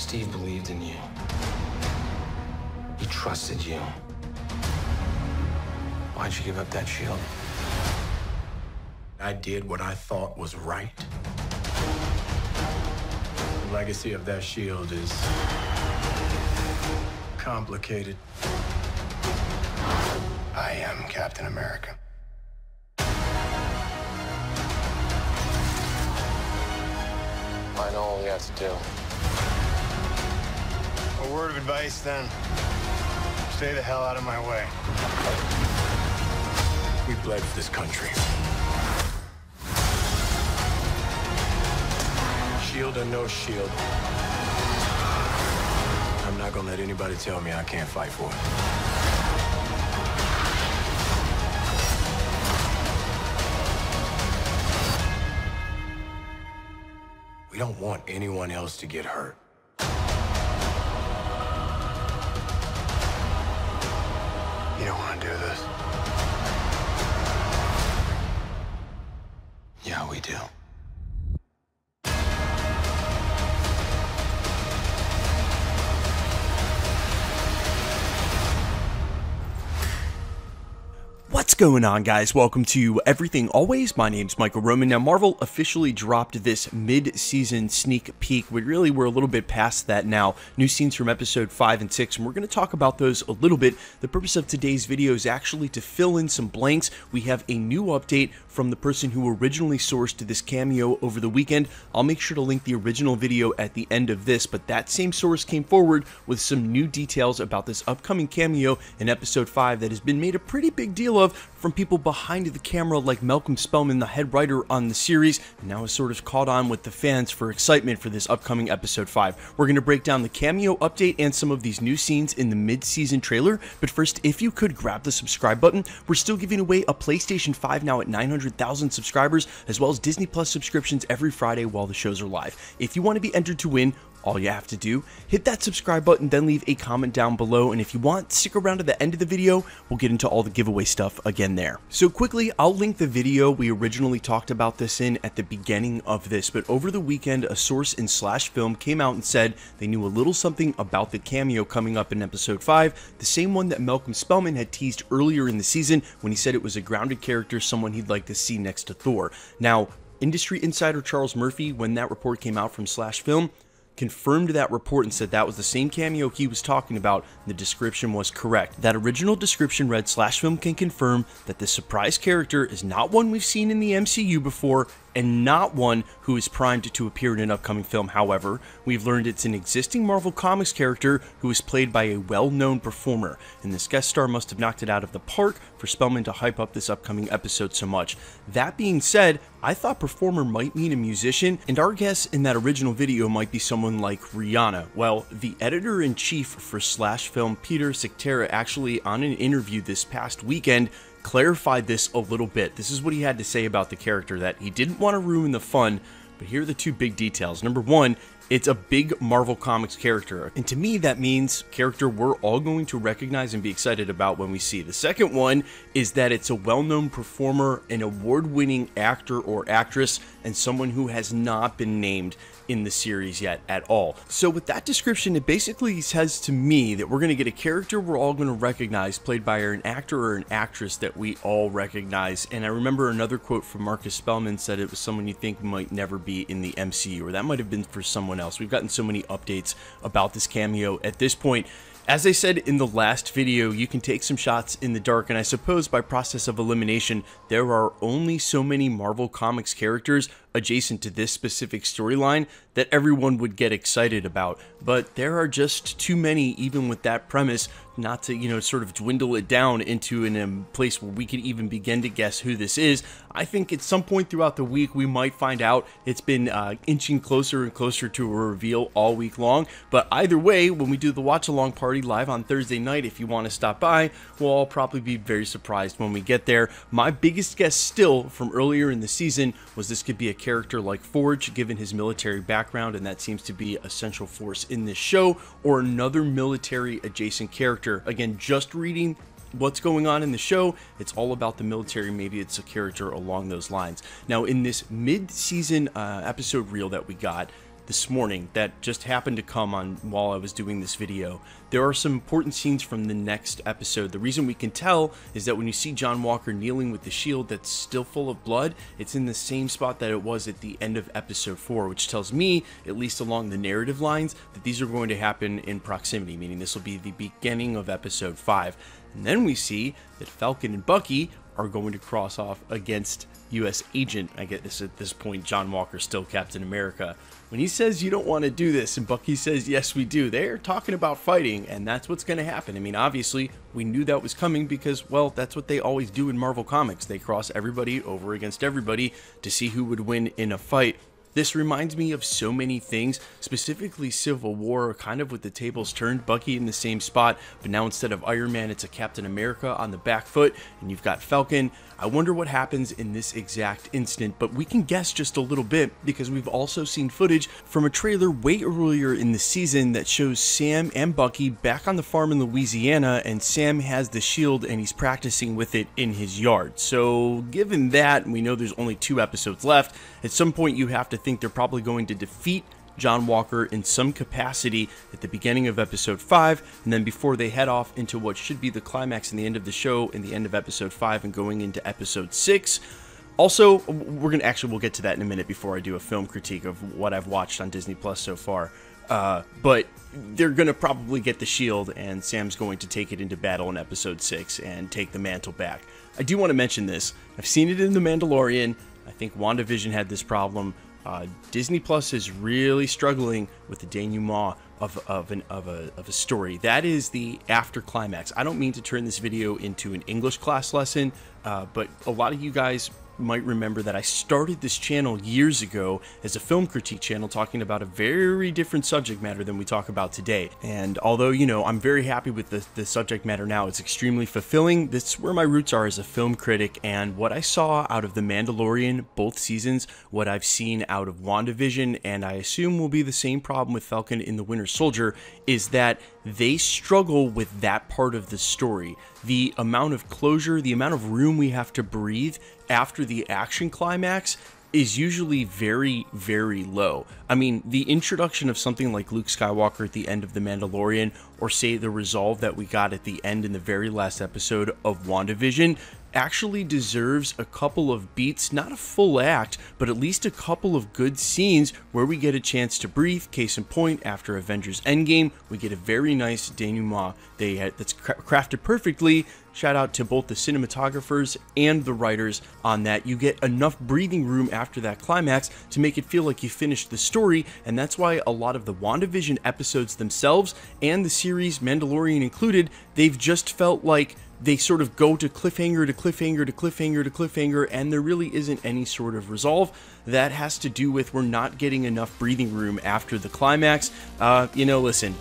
Steve believed in you. He trusted you. Why'd you give up that shield? I did what I thought was right. The legacy of that shield is complicated. I am Captain America. I know what we have to do. A word of advice, then. Stay the hell out of my way. We bled for this country. Shield or no shield, I'm not gonna let anybody tell me I can't fight for it. We don't want anyone else to get hurt. You don't want to do this. Yeah, we do. What's going on, guys? Welcome to Everything Always. My name's Michael Roman. Now, Marvel officially dropped this mid-season sneak peek. We're a little bit past that now. New scenes from episode 5 and 6, and we're going to talk about those a little bit. The purpose of today's video is actually to fill in some blanks. We have a new update from the person who originally sourced this cameo over the weekend. I'll make sure to link the original video at the end of this, but that same source came forward with some new details about this upcoming cameo in episode 5 that has been made a pretty big deal of from people behind the camera like Malcolm Spellman, the head writer on the series, and now has sort of caught on with the fans for excitement for this upcoming episode 5. We're going to break down the cameo update and some of these new scenes in the mid-season trailer, but first, if you could grab the subscribe button. We're still giving away a PlayStation 5 now at 900,000 subscribers, as well as Disney Plus subscriptions every Friday while the shows are live. If you want to be entered to win, all you have to do, hit that subscribe button, then leave a comment down below, and if you want, stick around to the end of the video. We'll get into all the giveaway stuff again there. So quickly, I'll link the video we originally talked about this in at the beginning of this, but over the weekend, a source in Slash Film came out and said they knew a little something about the cameo coming up in episode 5, the same one that Malcolm Spellman had teased earlier in the season when he said it was a grounded character, someone he'd like to see next to Thor. Now, industry insider Charles Murphy, when that report came out from Slash Film, confirmed that report and said that was the same cameo he was talking about. The description was correct. That original description read, Slash Film can confirm that the surprise character is not one we've seen in the MCU before, and not one who is primed to appear in an upcoming film. However, we've learned it's an existing Marvel Comics character who is played by a well-known performer, and this guest star must have knocked it out of the park for Spellman to hype up this upcoming episode so much. That being said, I thought performer might mean a musician, and our guess in that original video might be someone like Rihanna. Well, the editor-in-chief for Slash Film, Peter Cetera, actually on an interview this past weekend clarified this a little bit. This is what he had to say about the character, that he didn't want to ruin the fun, but here are the two big details. Number one, it's a big Marvel Comics character, and to me that means character we're all going to recognize and be excited about when we see. The second one is that it's a well-known performer, an award-winning actor or actress, and someone who has not been named in the series yet at all. So with that description, it basically says to me that we're going to get a character we're all going to recognize, played by an actor or an actress that we all recognize. And I remember another quote from Marcus Spellman said it was someone you think might never be in the MCU, or that might have been for someone else. We've gotten so many updates about this cameo at this point. As I said in the last video, you can take some shots in the dark, and I suppose by process of elimination, there are only so many Marvel Comics characters adjacent to this specific storyline that everyone would get excited about. But there are just too many, even with that premise, not to, sort of dwindle it down into a place where we could even begin to guess who this is. I think at some point throughout the week, we might find out. It's been inching closer and closer to a reveal all week long. But either way, when we do the watch-along party live on Thursday night, if you want to stop by, we'll all probably be very surprised when we get there. My biggest guess still from earlier in the season was this could be a character like Forge, given his military background, and that seems to be a central force in this show, or another military adjacent character. Again, just reading what's going on in the show, it's all about the military. Maybe it's a character along those lines. Now, in this mid-season episode reel that we got, this morning that just happened to come on while I was doing this video. There are some important scenes from the next episode. The reason we can tell is that when you see John Walker kneeling with the shield that's still full of blood, it's in the same spot that it was at the end of episode 4, which tells me, at least along the narrative lines, that these are going to happen in proximity, meaning this will be the beginning of episode 5. And then we see that Falcon and Bucky are going to cross off against U.S. Agent. I guess at this point, John Walker's still Captain America. When he says you don't want to do this, and Bucky says yes we do, they're talking about fighting, and that's what's going to happen. I mean, obviously, we knew that was coming because, well, that's what they always do in Marvel Comics. They cross everybody over against everybody to see who would win in a fight. This reminds me of so many things, specifically Civil War, kind of with the tables turned. Bucky in the same spot, but now instead of Iron Man, it's a Captain America on the back foot, and you've got Falcon. I wonder what happens in this exact instant, but we can guess just a little bit because we've also seen footage from a trailer way earlier in the season that shows Sam and Bucky back on the farm in Louisiana, and Sam has the shield and he's practicing with it in his yard. So given that, we know there's only 2 episodes left, at some point you have to think they're probably going to defeat John Walker in some capacity at the beginning of episode 5, and then before they head off into what should be the climax and the end of the show in the end of episode 5 and going into episode 6. Also, we'll get to that in a minute before I do a film critique of what I've watched on Disney Plus so far. But they're going to probably get the shield, and Sam's going to take it into battle in episode 6 and take the mantle back. I do want to mention this. I've seen it in The Mandalorian. I think WandaVision had this problem. Disney Plus is really struggling with the denouement of a story. That is the after climax. I don't mean to turn this video into an English class lesson, but a lot of you guys might remember that I started this channel years ago as a film critique channel talking about a very different subject matter than we talk about today. And although, you know, I'm very happy with the subject matter now, it's extremely fulfilling. This is where my roots are as a film critic, and what I saw out of The Mandalorian, both seasons, what I've seen out of WandaVision, and I assume will be the same problem with Falcon in the Winter Soldier, is that they struggle with that part of the story. The amount of closure, the amount of room we have to breathe after the action climax is usually very, very low. I mean, the introduction of something like Luke Skywalker at the end of The Mandalorian, or say the resolve that we got at the end in the very last episode of WandaVision, actually deserves a couple of beats, not a full act, but at least a couple of good scenes where we get a chance to breathe. Case in point, after Avengers Endgame, we get a very nice denouement that's crafted perfectly. Shout out to both the cinematographers and the writers on that. You get enough breathing room after that climax to make it feel like you finished the story, and that's why a lot of the WandaVision episodes themselves and the series, Mandalorian included, they've just felt like they sort of go to cliffhanger to cliffhanger to cliffhanger to cliffhanger, and there really isn't any sort of resolve. That has to do with we're not getting enough breathing room after the climax. You know, listen,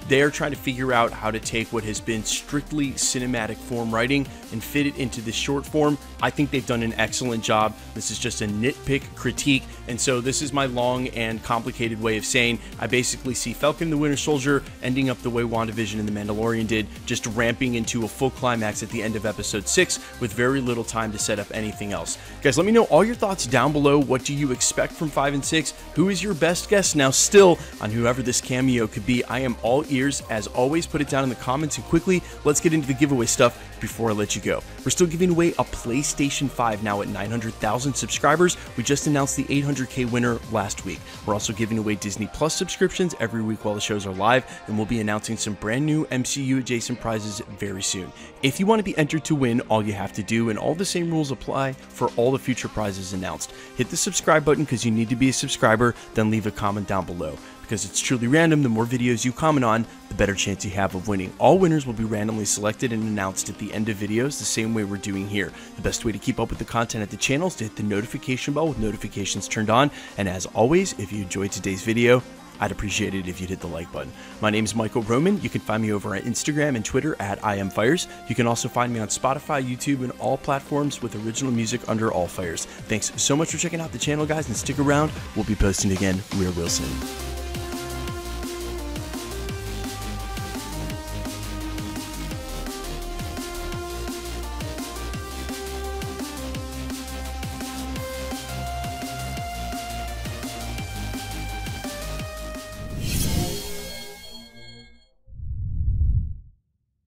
they're trying to figure out how to take what has been strictly cinematic form writing and fit it into this short form. I think they've done an excellent job. This is just a nitpick critique, and so this is my long and complicated way of saying I basically see Falcon the Winter Soldier ending up the way WandaVision and The Mandalorian did, just ramping into a full climax at the end of episode 6 with very little time to set up anything else. Guys, let me know all your thoughts down below. What do you expect from 5 and 6? Who is your best guess now still on whoever this cameo could be? I am all ears. As always, put it down in the comments, and quickly, let's get into the giveaway stuff before I let you go. We're still giving away a PlayStation 5 now at 900,000 subscribers. We just announced the 800K winner last week. We're also giving away Disney Plus subscriptions every week while the shows are live, and we'll be announcing some brand new MCU adjacent prizes very soon. If you want to be entered to win, all you have to do, and all the same rules apply for all the future prizes announced. Hit the subscribe button because you need to be a subscriber, then leave a comment down below. Because it's truly random, the more videos you comment on, the better chance you have of winning. All winners will be randomly selected and announced at the end of videos, the same way we're doing here. The best way to keep up with the content at the channel is to hit the notification bell with notifications turned on, and as always, if you enjoyed today's video, I'd appreciate it if you'd hit the like button. My name is Michael Roman. You can find me over on Instagram and Twitter at IamFires. You can also find me on Spotify, YouTube, and all platforms with original music under All Fires. Thanks so much for checking out the channel, guys, and stick around. We'll be posting again real soon.